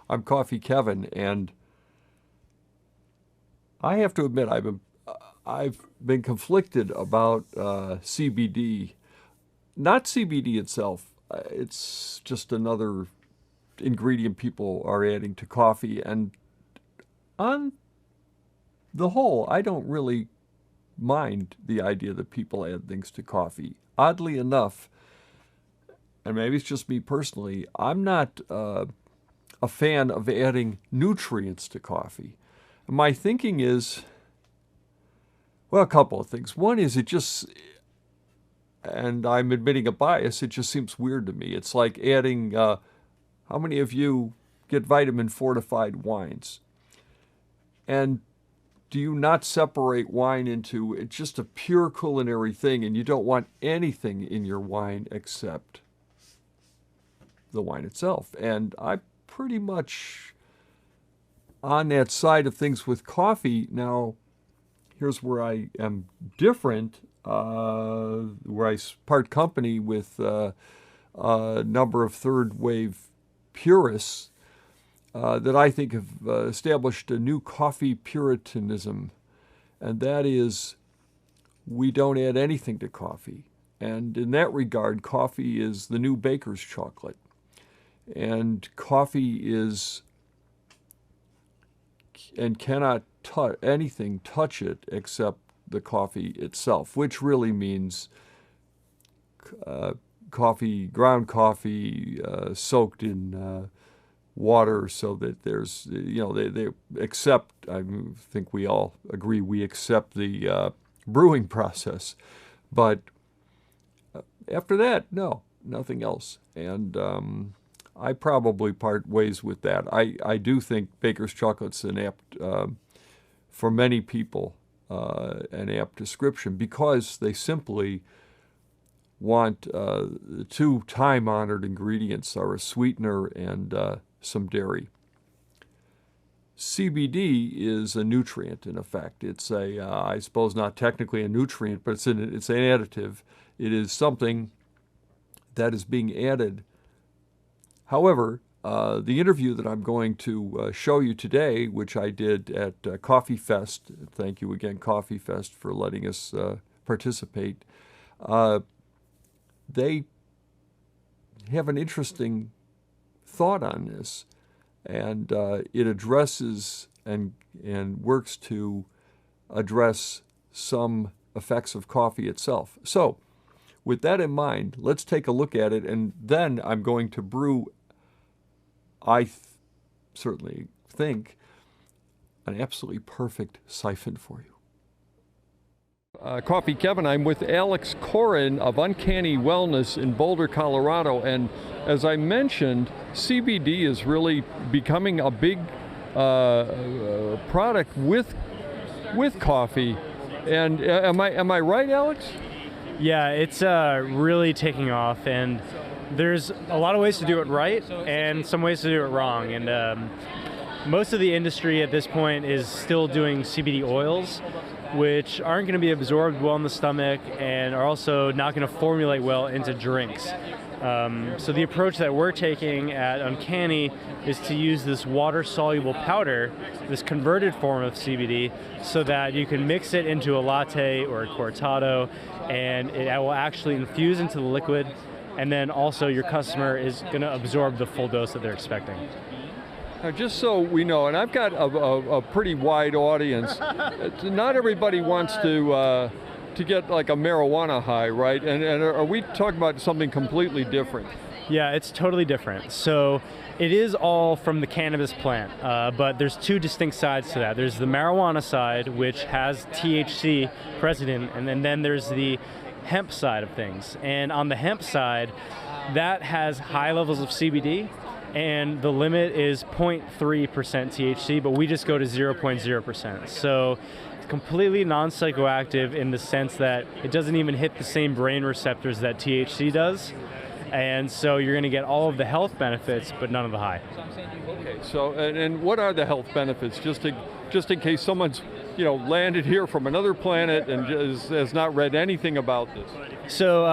I'm Coffee Kevin, and I have to admit I've been conflicted about CBD. Not CBD itself. It's just another ingredient people are adding to coffee, and on the whole, I don't really mind the idea that people add things to coffee. Oddly enough, and maybe it's just me personally, I'm not a fan of adding nutrients to coffee. My thinking is, well, a couple of things. One is it just, and I'm admitting a bias, it just seems weird to me. It's like adding, how many of you get vitamin fortified wines? And do you not separate wine into, it's just a pure culinary thing, and you don't want anything in your wine except the wine itself? And I pretty much on that side of things with coffee. Now, here's where I am different, where I part company with a number of third wave purists that I think have established a new coffee puritanism, and that is we don't add anything to coffee. And in that regard, coffee is the new baker's chocolate. And coffee is, and cannot anything touch it except the coffee itself, which really means coffee, ground coffee, soaked in water, so that there's, they accept, I think we all agree, we accept the brewing process. But after that, no, nothing else. And I probably part ways with that. I do think baker's chocolate's an apt, for many people, an apt description, because they simply want the two time-honored ingredients are a sweetener and some dairy. CBD is a nutrient, in effect. It's a, I suppose not technically a nutrient, but it's an additive. It is something that is being added. However, the interview that I'm going to show you today, which I did at Coffee Fest, thank you again, Coffee Fest, for letting us participate, they have an interesting thought on this, and it addresses and works to address some effects of coffee itself. So, with that in mind, let's take a look at it, and then I'm going to brew, I certainly think, an absolutely perfect siphon for you. Coffee Kevin, I'm with Alex Corin of Uncanny Wellness in Boulder, Colorado, and as I mentioned, CBD is really becoming a big product with coffee. And am I right, Alex? Yeah, it's really taking off, and there's a lot of ways to do it right and some ways to do it wrong. And most of the industry at this point is still doing CBD oils, which aren't going to be absorbed well in the stomach and are also not going to formulate well into drinks. So the approach that we're taking at Uncanny is to use this water-soluble powder, this converted form of CBD, so that you can mix it into a latte or a cortado, and it will actually infuse into the liquid, and then also your customer is going to absorb the full dose that they're expecting. Now, just so we know, and I've got a pretty wide audience, not everybody wants to get like a marijuana high, right? And are we talking about something completely different? Yeah, it's totally different. So it is all from the cannabis plant, but there's two distinct sides to that. There's the marijuana side, which has THC present in, and then there's the hemp side of things. And on the hemp side, that has high levels of CBD, and the limit is 0.3% THC, but we just go to 0.0%. So it's completely non-psychoactive in the sense that it doesn't even hit the same brain receptors that THC does. And so you're going to get all of the health benefits, but none of the high. Okay, so and what are the health benefits, just in case someone's landed here from another planet and has not read anything about this? So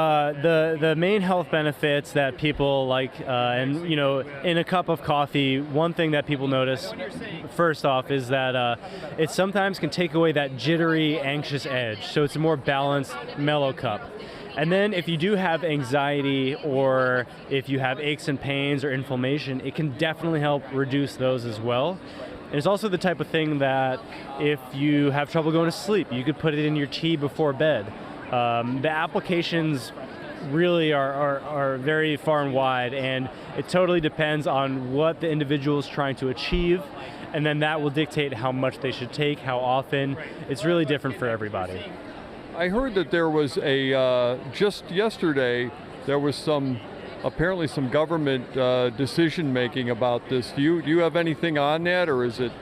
the main health benefits that people like, and in a cup of coffee, one thing that people notice first off is that it sometimes can take away that jittery, anxious edge. So it's a more balanced, mellow cup. And then if you do have anxiety, or if you have aches and pains or inflammation, it can definitely help reduce those as well. And it's also the type of thing that if you have trouble going to sleep, you could put it in your tea before bed. The applications really are very far and wide, and it totally depends on what the individual is trying to achieve, and then that will dictate how much they should take, how often. It's really different for everybody. I heard that there was just yesterday, there was apparently some government decision making about this. Do you have anything on that, or is it?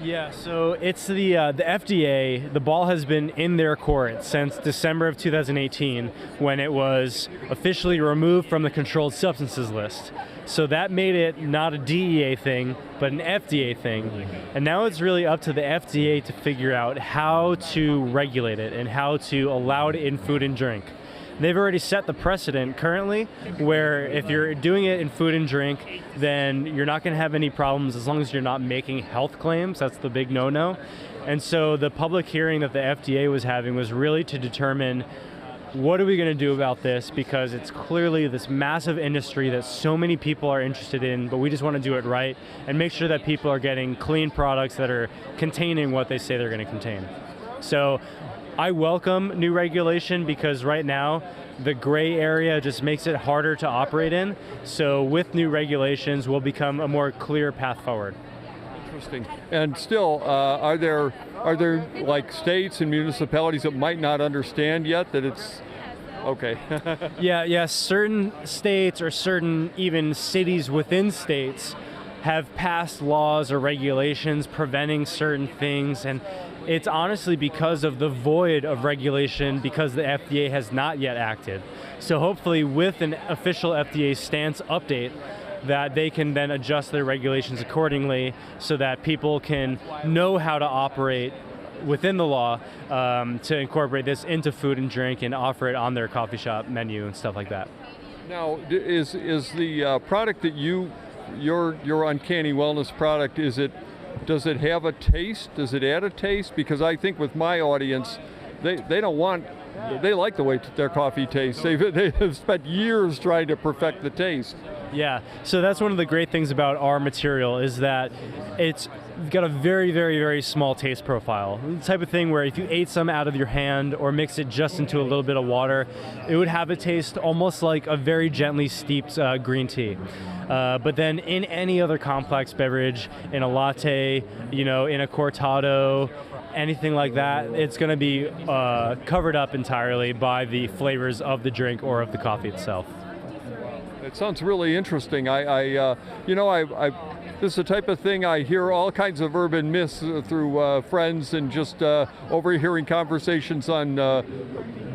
Yeah, so it's the FDA. The ball has been in their court since December of 2018, when it was officially removed from the controlled substances list. So that made it not a DEA thing, but an FDA thing. And now it's really up to the FDA to figure out how to regulate it and how to allow it in food and drink. They've already set the precedent currently, where if you're doing it in food and drink, then you're not going to have any problems as long as you're not making health claims. That's the big no-no. And so the public hearing that the FDA was having was really to determine, what are we going to do about this? Because it's clearly this massive industry that so many people are interested in, but we just want to do it right and make sure that people are getting clean products that are containing what they say they're going to contain. So I welcome new regulation, because right now the gray area just makes it harder to operate in. So with new regulations, we'll become a more clear path forward. Interesting. And still, are there like states and municipalities that might not understand yet that it's okay? Yeah. Certain states, or certain even cities within states, have passed laws or regulations preventing certain things, and it's honestly because of the void of regulation, because the FDA has not yet acted. So hopefully with an official FDA stance update, that they can then adjust their regulations accordingly, so that people can know how to operate within the law to incorporate this into food and drink and offer it on their coffee shop menu and stuff like that. Now, is the product that your Uncanny Wellness product, does it have a taste? Does it add a taste? Because I think with my audience, they like the way their coffee tastes. They've spent years trying to perfect the taste. Yeah, so that's one of the great things about our material, is that it's got a very, very, very small taste profile. The type of thing where if you ate some out of your hand or mix it just into a little bit of water, it would have a taste almost like a very gently steeped green tea. But then in any other complex beverage, in a latte, in a cortado, anything like that, it's going to be covered up entirely by the flavors of the drink or of the coffee itself. It sounds really interesting. This is the type of thing I hear all kinds of urban myths through friends, and just overhearing conversations on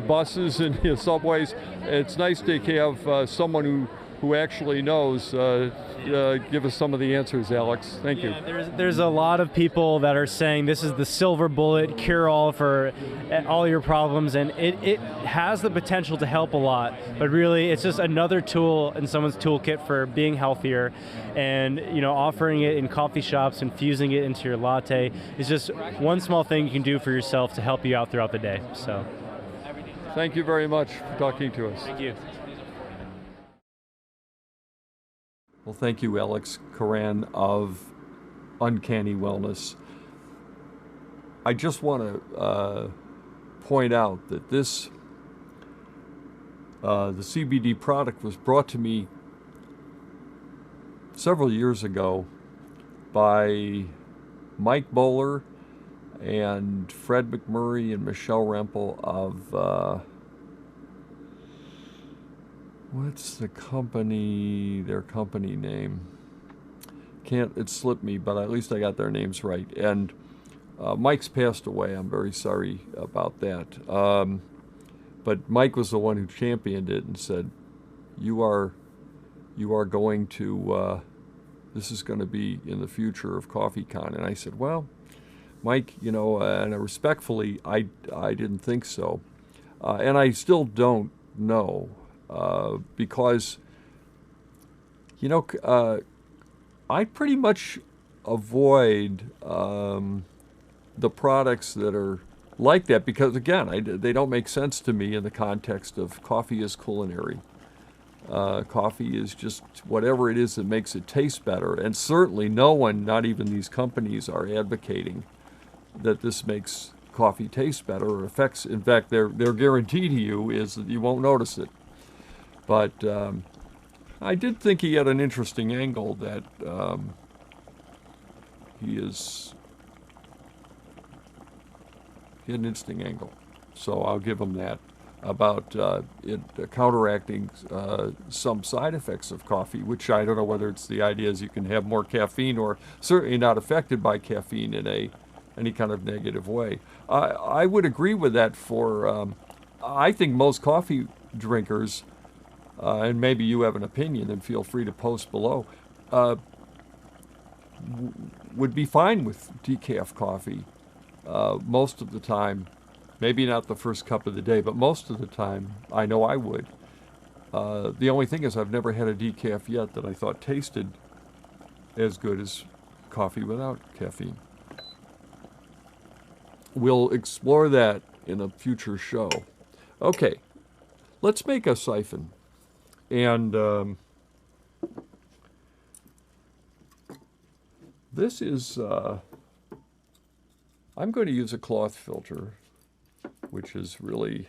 buses and subways. It's nice to have someone who actually knows give us some of the answers, Alex. Thank you. There's a lot of people that are saying this is the silver bullet cure-all for all your problems, and it has the potential to help a lot, but really it's just another tool in someone's toolkit for being healthier. And offering it in coffee shops, infusing it into your latte is just one small thing you can do for yourself to help you out throughout the day. So thank you very much for talking to us. Thank you. Well, thank you, Alex Coran of Uncanny Wellness. I just want to point out that the CBD product was brought to me several years ago by Mike Bowler and Fred McMurray and Michelle Rempel of what's their company name? It slipped me, but at least I got their names right. And Mike's passed away. I'm very sorry about that. But Mike was the one who championed it and said, you are you are going to, this is going to be in the future of CoffeeCon. And I said, well, Mike, you know, and respectfully, I didn't think so. And I still don't know, because, you know, I pretty much avoid the products that are like that because, again, they don't make sense to me in the context of coffee is culinary. Coffee is just whatever it is that makes it taste better. And certainly no one, not even these companies, are advocating that this makes coffee taste better or affects. In fact, their guarantee to you is that you won't notice it. But I did think he had an interesting angle that he had an interesting angle. So I'll give him that about it counteracting some side effects of coffee, which I don't know whether it's the idea is you can have more caffeine or certainly not affected by caffeine in any kind of negative way. I would agree with that for, I think most coffee drinkers, and maybe you have an opinion and feel free to post below, would be fine with decaf coffee most of the time. Maybe not the first cup of the day, but most of the time, I know I would. The only thing is I've never had a decaf yet that I thought tasted as good as coffee without caffeine. We'll explore that in a future show. Okay, let's make a siphon. And this is, I'm going to use a cloth filter, which is really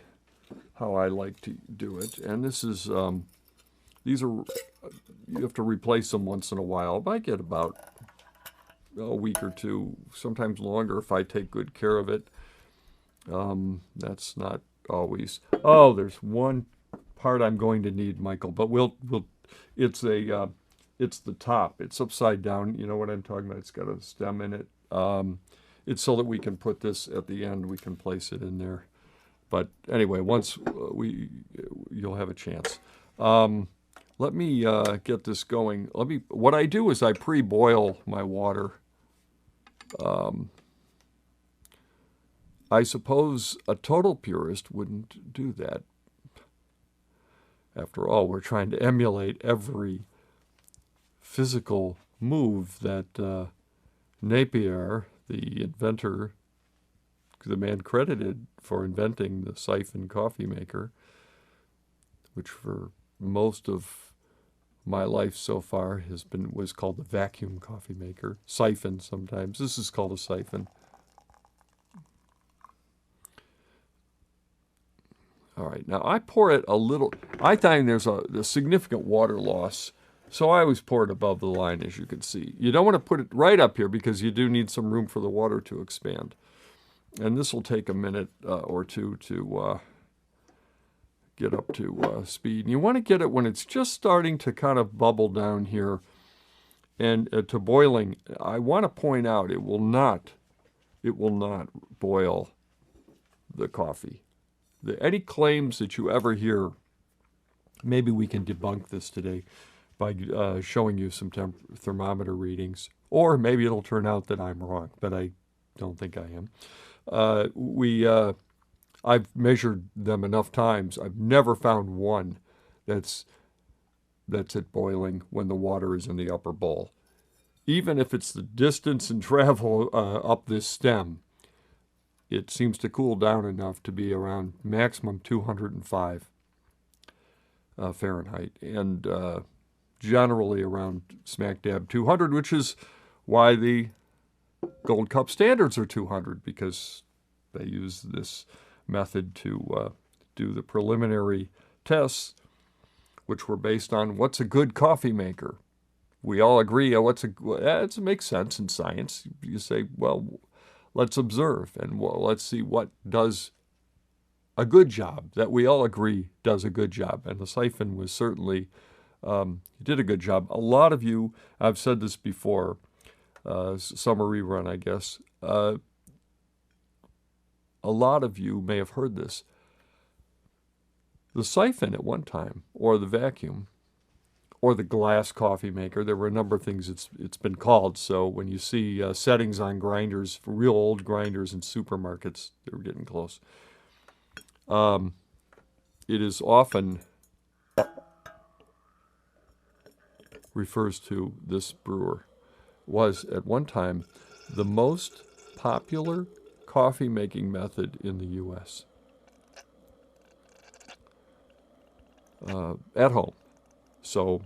how I like to do it. And this is, these are, you have to replace them once in a while. I get about a week or two, sometimes longer if I take good care of it. That's not always. Oh, there's one part I'm going to need, Michael, but it's the top. It's upside down. You know what I'm talking about? It's got a stem in it. It's so that we can put this at the end. We can place it in there. But anyway, once you'll have a chance. Let me get this going. What I do is I pre-boil my water. I suppose a total purist wouldn't do that. After all, we're trying to emulate every physical move that Napier, the inventor, the man credited for inventing the Syphon coffee maker, which for most of my life so far was called the vacuum coffee maker. Syphon sometimes. This is called a siphon. All right, now I pour it a little. I find there's a significant water loss, so I always pour it above the line, as you can see. You don't want to put it right up here because you do need some room for the water to expand. And this will take a minute or two to get up to speed. And you want to get it when it's just starting to kind of bubble down here and to boiling. I want to point out it will not boil the coffee. Any claims that you ever hear, maybe we can debunk this today by showing you some thermometer readings. Or maybe it'll turn out that I'm wrong, but I don't think I am. I've measured them enough times. I've never found one that's at boiling when the water is in the upper bowl. Even if it's the distance and travel up this stem, it seems to cool down enough to be around maximum 205 Fahrenheit, and generally around smack dab 200, which is why the Gold Cup standards are 200, because they use this method to do the preliminary tests, which were based on what's a good coffee maker. We all agree it makes sense in science. You say, well, let's observe and let's see what does a good job that we all agree does a good job. And the Syphon was certainly, did a good job. A lot of you, I've said this before, summer rerun, I guess. A lot of you may have heard this. The Syphon at one time, or the vacuum, or the glass coffee maker. There were a number of things it's been called. So when you see settings on grinders, for real old grinders in supermarkets, they were getting close. It is often refers to this brewer, was at one time the most popular coffee making method in the U.S. At home. So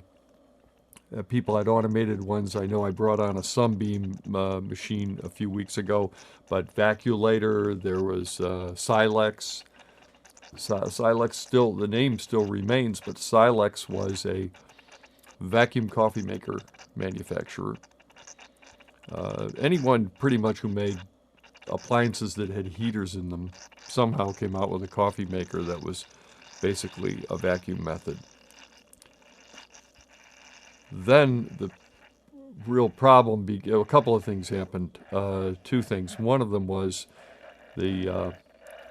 people had automated ones. I know I brought on a Sunbeam machine a few weeks ago, but Vaculator, there was Silex. Silex still, the name still remains, but Silex was a vacuum coffee maker manufacturer. Anyone pretty much who made appliances that had heaters in them somehow came out with a coffee maker that was basically a vacuum method. Then the real problem, a couple of things happened. Two things. One of them was the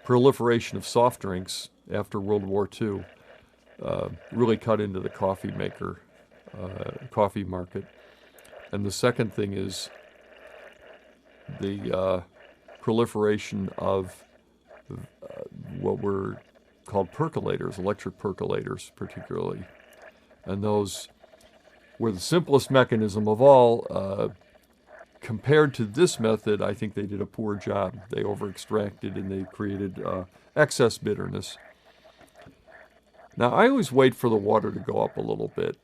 proliferation of soft drinks after World War II really cut into the coffee market. And the second thing is the proliferation of what were called percolators, electric percolators particularly. And those were the simplest mechanism of all. Compared to this method, I think they did a poor job. They over-extracted and they created excess bitterness. Now, I always wait for the water to go up a little bit.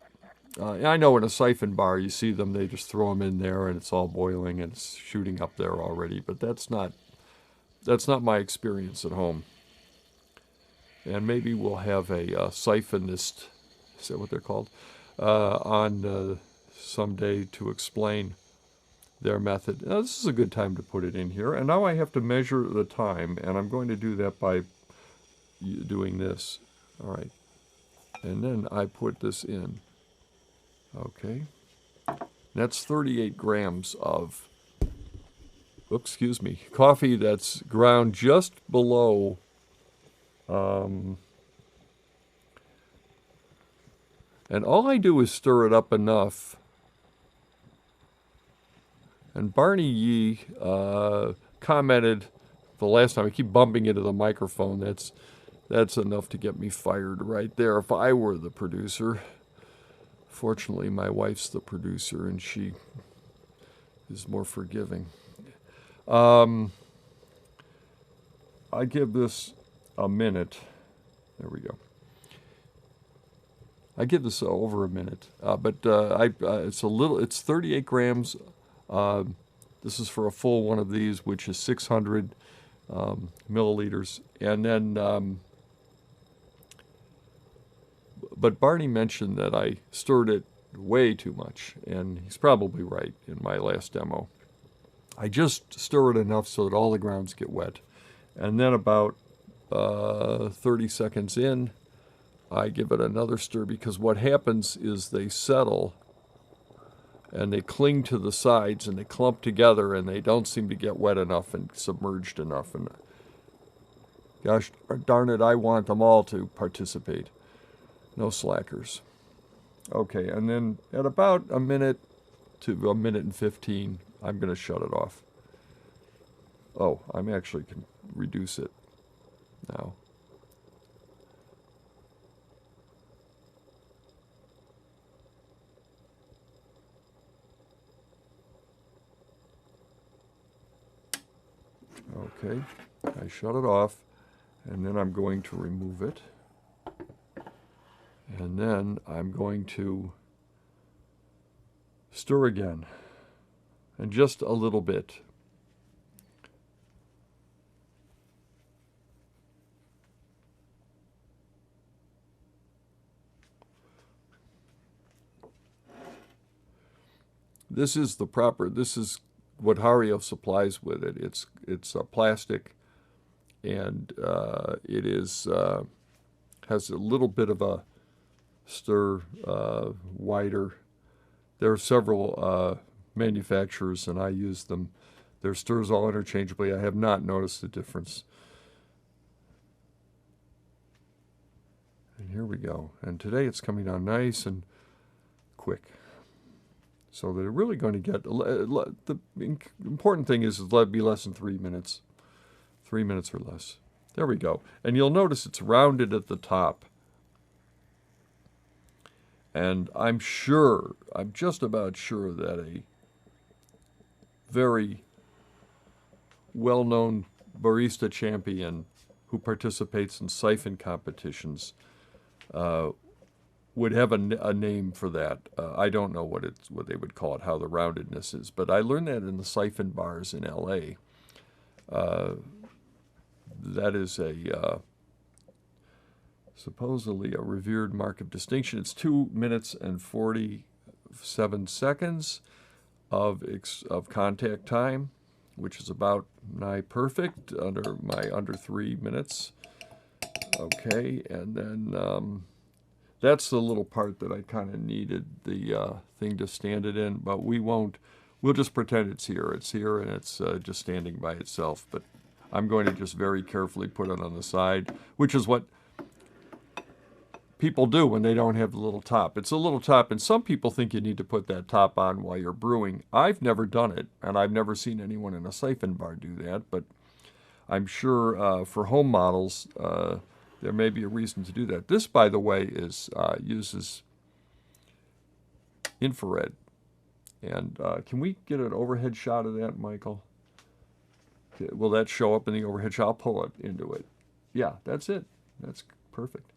I know in a Syphon bar, you see them, they just throw them in there and it's all boiling and it's shooting up there already, but that's not my experience at home. And maybe we'll have a siphonist, is that what they're called, on someday to explain their method. Now, this is a good time to put it in here. And now I have to measure the time, and I'm going to do that by doing this. All right. And then I put this in. Okay. That's 38 grams of, coffee that's ground just below and all I do is stir it up enough. And Barney Yee commented the last time, I keep bumping into the microphone, that's enough to get me fired right there if I were the producer. Fortunately, my wife's the producer and she is more forgiving. I give this a minute. There we go. I give this over a minute, but it's 38 grams. This is for a full one of these, which is 600 milliliters. And then, but Barney mentioned that I stirred it way too much, and he's probably right in my last demo. I just stir it enough so that all the grounds get wet. And then about 30 seconds in, I give it another stir, because what happens is they settle and they cling to the sides and they clump together and they don't seem to get wet enough and submerged enough. And gosh darn it, I want them all to participate. No slackers. Okay, and then at about a minute to a minute and 15, I'm going to shut it off. Oh, I'm actually can reduce it now. Okay, I shut it off, and then I'm going to remove it. And then I'm going to stir again, and just a little bit. This is what Hario supplies with it. It's plastic, and it is has a little bit of a stir wider. There are several manufacturers, and I use them. Their stirs all interchangeably. I have not noticed the difference. And here we go. And today it's coming out nice and quick. So they're really going to get, the important thing is let it be less than 3 minutes. 3 minutes or less. There we go. And you'll notice it's rounded at the top. And I'm just about sure that a very well-known barista champion who participates in Syphon competitions would have a name for that. I don't know what they would call it, how the roundedness is, but I learned that in the Syphon bars in L.A. That is supposedly a revered mark of distinction. It's 2 minutes and 47 seconds of contact time, which is about nigh perfect, under 3 minutes. Okay, and then that's the little part that I kind of needed the thing to stand it in, but we won't. We'll just pretend it's here. It's here, and it's just standing by itself. But I'm going to just very carefully put it on the side, which is what people do when they don't have the little top. It's a little top, and some people think you need to put that top on while you're brewing. I've never done it, and I've never seen anyone in a Syphon bar do that, but I'm sure for home models, there may be a reason to do that. This, by the way, uses infrared. And can we get an overhead shot of that, Michael? Will that show up in the overhead shot? I'll pull it into it. Yeah, that's it. That's perfect.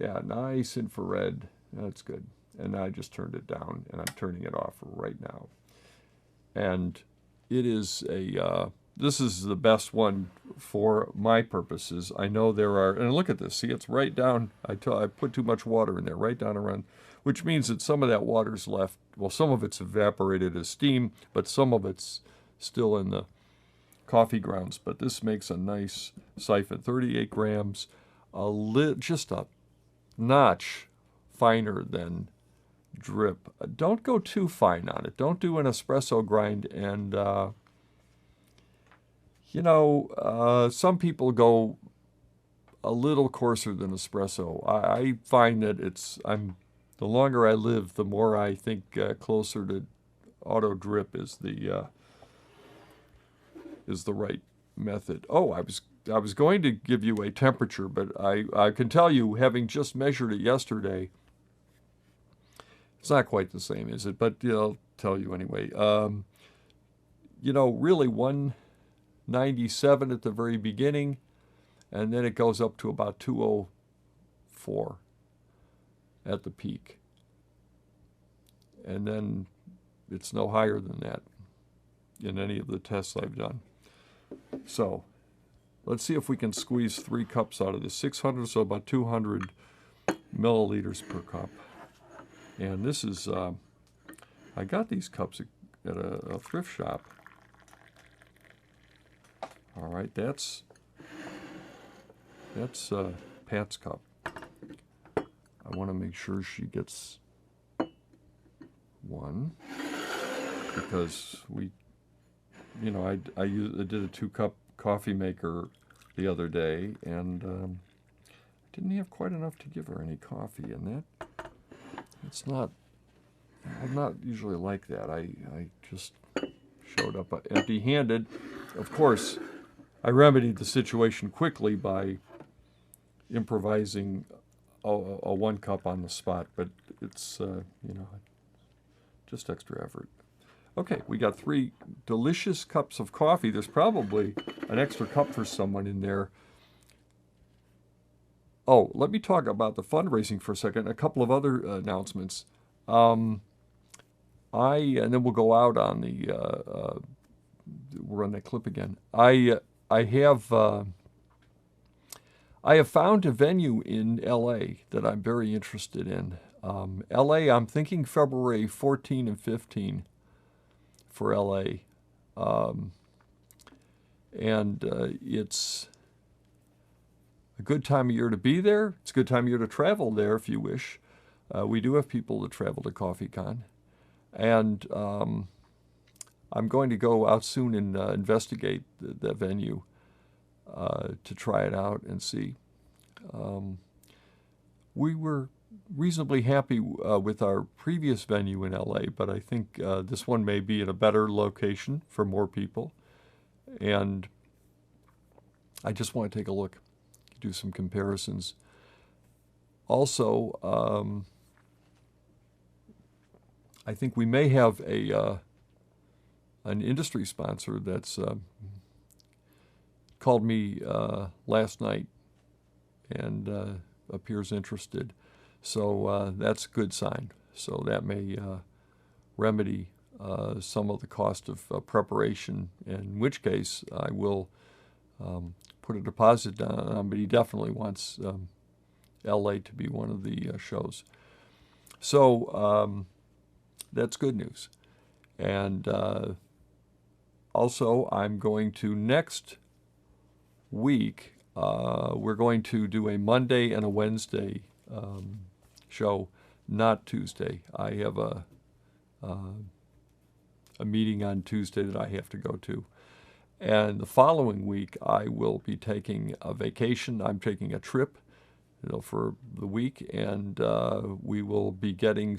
Yeah, nice infrared. That's good. And I just turned it down, and I'm turning it off right now. And it is this is the best one for my purposes. I know there are, and look at this. See, it's right down. I put too much water in there, right down around, which means that some of that water's left. Well, some of it's evaporated as steam, but some of it's still in the coffee grounds. But this makes a nice siphon, 38 grams, just a notch finer than drip. Don't go too fine on it. Don't do an espresso grind. And, some people go a little coarser than espresso. I find that the longer I live, the more I think closer to auto drip is the right method. Oh, I was going to give you a temperature, but I can tell you, having just measured it yesterday, it's not quite the same, is it? But I'll tell you anyway. Really 197 at the very beginning, and then it goes up to about 204 at the peak. And then it's no higher than that in any of the tests I've done. So let's see if we can squeeze 3 cups out of this. 600, so about 200 milliliters per cup. And this is, I got these cups at a thrift shop. All right, that's Pat's cup. I want to make sure she gets one because I did a 2-cup coffee maker the other day, and I didn't have quite enough to give her any coffee, and I'm not usually like that. I just showed up empty-handed. Of course, I remedied the situation quickly by improvising a 1 cup on the spot, but it's, just extra effort. Okay, we got 3 delicious cups of coffee. There's probably an extra cup for someone in there. Oh, let me talk about the fundraising for a second. A couple of other announcements. And then we'll go out on we'll run that clip again. I have found a venue in L.A. that I'm very interested in. L.A., I'm thinking February 14 and 15 for L.A. It's a good time of year to be there. It's a good time of year to travel there if you wish. We do have people that travel to CoffeeCon. And I'm going to go out soon and investigate the venue to try it out and see. We were reasonably happy with our previous venue in LA, but I think this one may be in a better location for more people. And I just want to take a look, do some comparisons. Also, I think we may have an industry sponsor that's called me last night and appears interested. So that's a good sign. So that may remedy some of the cost of preparation, in which case I will put a deposit down, but he definitely wants LA to be one of the shows. So that's good news. And also, I'm going to next week, we're going to do a Monday and a Wednesday show, not Tuesday. I have a meeting on Tuesday that I have to go to. And the following week, I will be taking a vacation. I'm taking a trip, for the week, and we will be getting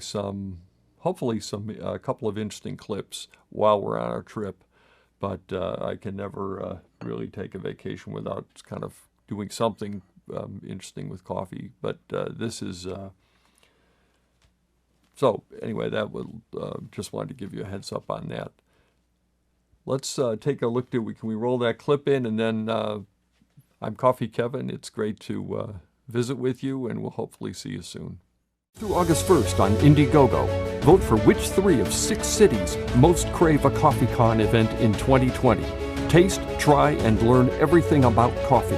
hopefully a couple of interesting clips while we're on our trip. But I can never really take a vacation without kind of doing something interesting with coffee. But this is so anyway. That will just wanted to give you a heads up on that. Let's take a look. Can we roll that clip in, and then I'm Coffee Kevin. It's great to visit with you, and we'll hopefully see you soon. Through August 1st on Indiegogo, vote for which 3 of 6 cities most crave a CoffeeCon event in 2020. Taste, try, and learn everything about coffee.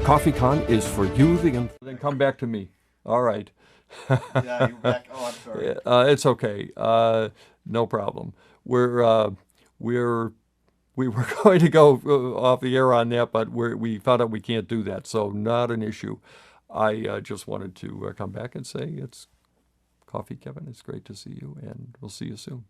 CoffeeCon is for you, Then come back to me. All right. Yeah, you're back. Oh, I'm sorry. It's okay. No problem. We were going to go off the air on that, but we found out we can't do that, so not an issue. I just wanted to come back and say it's Coffee Kevin. It's great to see you, and we'll see you soon.